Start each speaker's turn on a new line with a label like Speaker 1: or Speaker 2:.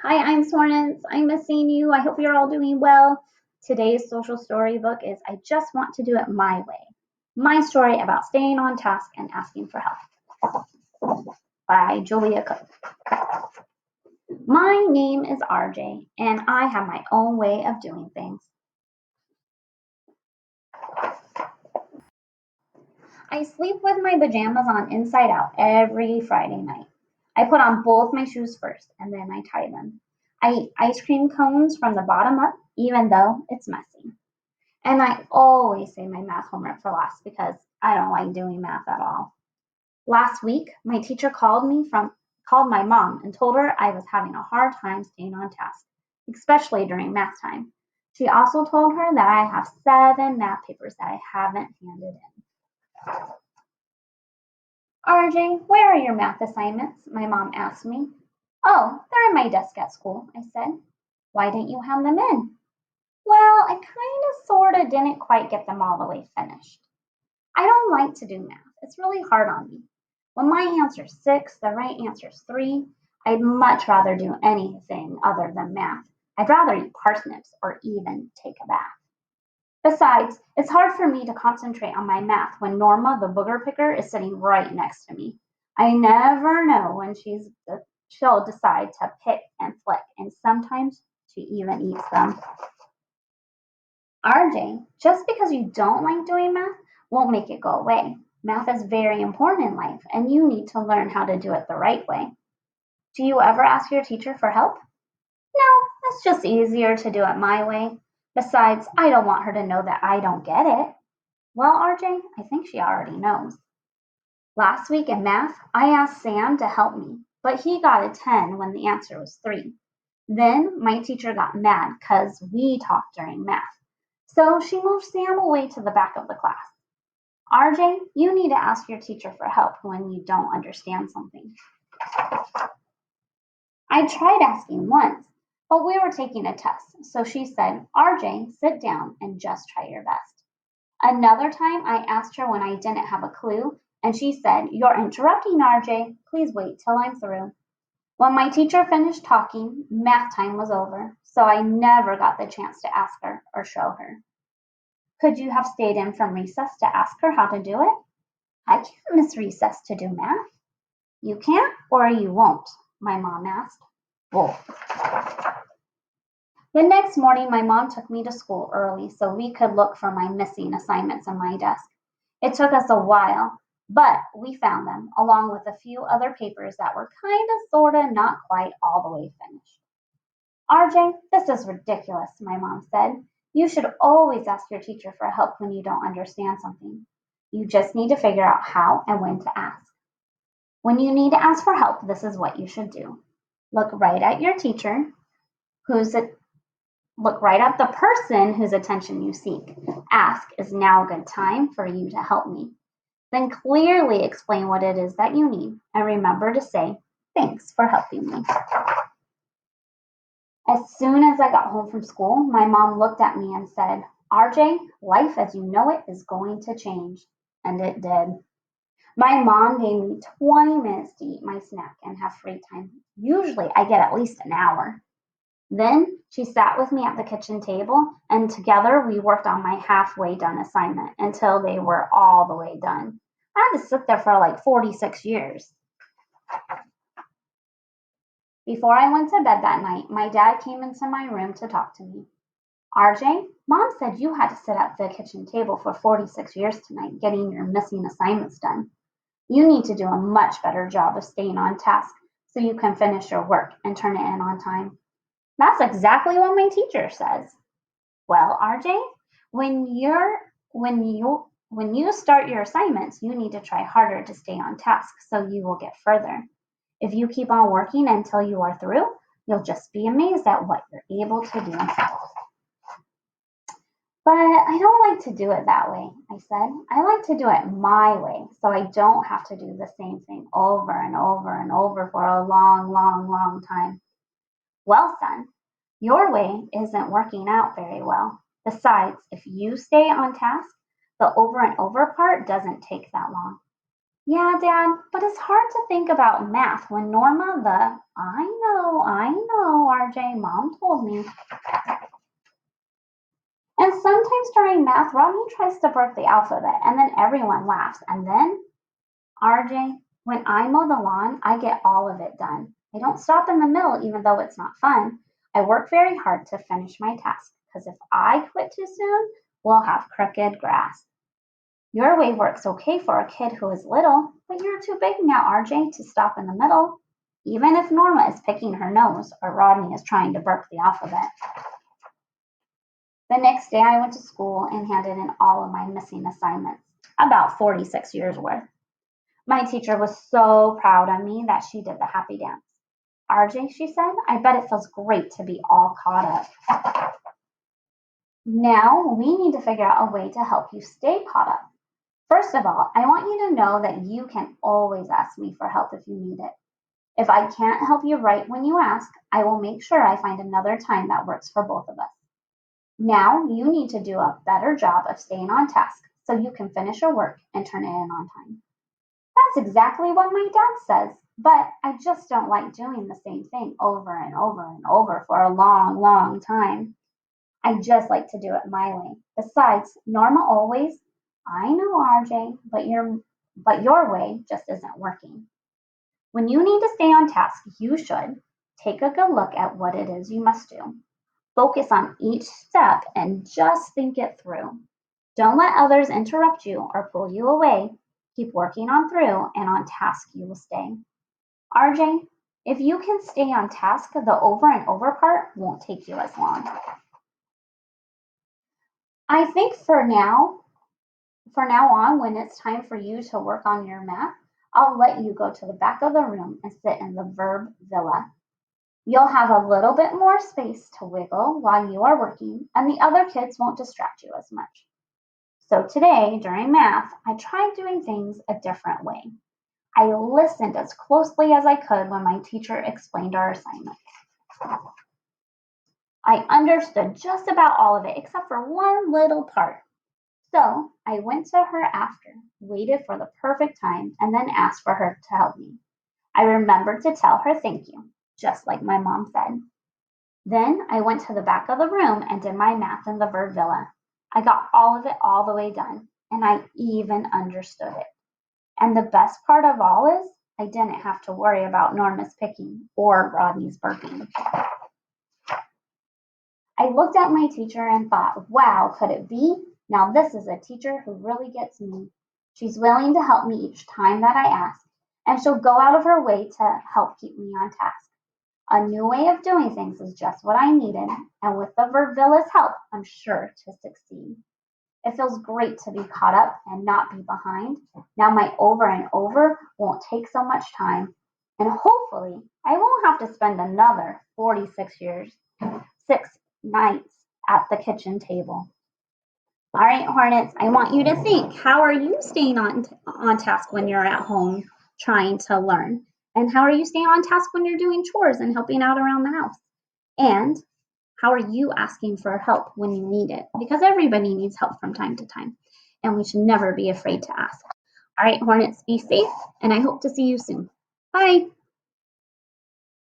Speaker 1: Hi, I'm Sorens. I'm missing you. I hope you're all doing well. Today's social storybook is I Just Want to Do It My Way. My story about staying on task and asking for help by Julia Cook. My name is RJ, and I have my own way of doing things. I sleep with my pajamas on inside out every Friday night. I put on both my shoes first, and then I tie them. I eat ice cream cones from the bottom up, even though it's messy. And I always say my math homework for last because I don't like doing math at all. Last week, my teacher called my mom and told her I was having a hard time staying on task, especially during math time. She also told her that I have 7 math papers that I haven't handed in. RJ, where are your math assignments? My mom asked me. Oh, they're in my desk at school, I said. Why didn't you hand them in? Well, I kind of sort of didn't quite get them all the way finished. I don't like to do math. It's really hard on me. When my answer's 6, the right answer's 3, I'd much rather do anything other than math. I'd rather eat parsnips or even take a bath. Besides, it's hard for me to concentrate on my math when Norma, the booger picker, is sitting right next to me. I never know when she'll decide to pick and flick, and sometimes she even eats them. RJ, just because you don't like doing math won't make it go away. Math is very important in life, and you need to learn how to do it the right way. Do you ever ask your teacher for help? No, it's just easier to do it my way. Besides, I don't want her to know that I don't get it. Well, RJ, I think she already knows. Last week in math, I asked Sam to help me, but he got a 10 when the answer was 3. Then my teacher got mad because we talked during math. So she moved Sam away to the back of the class. RJ, you need to ask your teacher for help when you don't understand something. I tried asking once, but we were taking a test, so she said, RJ, sit down and just try your best. Another time I asked her when I didn't have a clue, and she said, You're interrupting, RJ. Please wait till I'm through. When my teacher finished talking, math time was over, so I never got the chance to ask her or show her. Could you have stayed in from recess to ask her how to do it? I can't miss recess to do math. You can't or you won't, my mom asked. Both. The next morning, my mom took me to school early so we could look for my missing assignments in my desk. It took us a while, but we found them, along with a few other papers that were kind of, sort of, not quite all the way finished. RJ, this is ridiculous, my mom said. You should always ask your teacher for help when you don't understand something. You just need to figure out how and when to ask. When you need to ask for help, this is what you should do. Look right at your teacher, look right at the person whose attention you seek. Ask, is now a good time for you to help me? Then clearly explain what it is that you need, and remember to say, thanks for helping me. As soon as I got home from school, my mom looked at me and said, RJ, life as you know it is going to change. And it did. My mom gave me 20 minutes to eat my snack and have free time. Usually I get at least an hour. Then she sat with me at the kitchen table, and together we worked on my halfway done assignment until they were all the way done. I had to sit there for like 46 years. Before I went to bed that night, my dad came into my room to talk to me. RJ, Mom said you had to sit at the kitchen table for 46 years tonight getting your missing assignments done. You need to do a much better job of staying on task so you can finish your work and turn it in on time. That's exactly what my teacher says. Well, RJ, when you start your assignments, you need to try harder to stay on task so you will get further. If you keep on working until you are through, you'll just be amazed at what you're able to do. But I don't like to do it that way, I said. I like to do it my way so I don't have to do the same thing over and over and over for a long, long, long time. Well, son, your way isn't working out very well. Besides, if you stay on task, the over and over part doesn't take that long. Yeah, Dad, but it's hard to think about math when Norma, I know, RJ, Mom told me. And sometimes during math, Rodney tries to burp the alphabet, and then everyone laughs. And then, RJ, when I mow the lawn, I get all of it done. I don't stop in the middle, even though it's not fun. I work very hard to finish my task, because if I quit too soon, we'll have crooked grass. Your way works okay for a kid who is little, but you're too big now, RJ, to stop in the middle, even if Norma is picking her nose or Rodney is trying to burp the alphabet. The next day I went to school and handed in all of my missing assignments, about 46 years worth. My teacher was so proud of me that she did the happy dance. RJ, she said, I bet it feels great to be all caught up. Now we need to figure out a way to help you stay caught up. First of all, I want you to know that you can always ask me for help if you need it. If I can't help you right when you ask, I will make sure I find another time that works for both of us. Now you need to do a better job of staying on task so you can finish your work and turn it in on time. That's exactly what my dad says, but I just don't like doing the same thing over and over and over for a long, long time. I just like to do it my way. Besides, Norma always, I know, RJ, but your way just isn't working. When you need to stay on task, you should take a good look at what it is you must do. Focus on each step and just think it through. Don't let others interrupt you or pull you away. Keep working on through, and on task you will stay. RJ, if you can stay on task, the over and over part won't take you as long. I think for now on, when it's time for you to work on your math, I'll let you go to the back of the room and sit in the verb villa. You'll have a little bit more space to wiggle while you are working, and the other kids won't distract you as much. So today, during math, I tried doing things a different way. I listened as closely as I could when my teacher explained our assignments. I understood just about all of it except for one little part. So I went to her after, waited for the perfect time, and then asked for her to help me. I remembered to tell her thank you, just like my mom said. Then I went to the back of the room and did my math in the verb villa. I got all of it all the way done, and I even understood it. And the best part of all is I didn't have to worry about Norma's picking or Rodney's burping. I looked at my teacher and thought, wow, could it be? Now this is a teacher who really gets me. She's willing to help me each time that I ask, and she'll go out of her way to help keep me on task. A new way of doing things is just what I needed, and with the verb villa's help, I'm sure to succeed. It feels great to be caught up and not be behind. Now my over and over won't take so much time, and hopefully I won't have to spend another 46 years, 6 nights at the kitchen table. All right, Hornets, I want you to think, how are you staying on task when you're at home trying to learn? And how are you staying on task when you're doing chores and helping out around the house? And how are you asking for help when you need it? Because everybody needs help from time to time, and we should never be afraid to ask. All right, Hornets, be safe, and I hope to see you soon. Bye.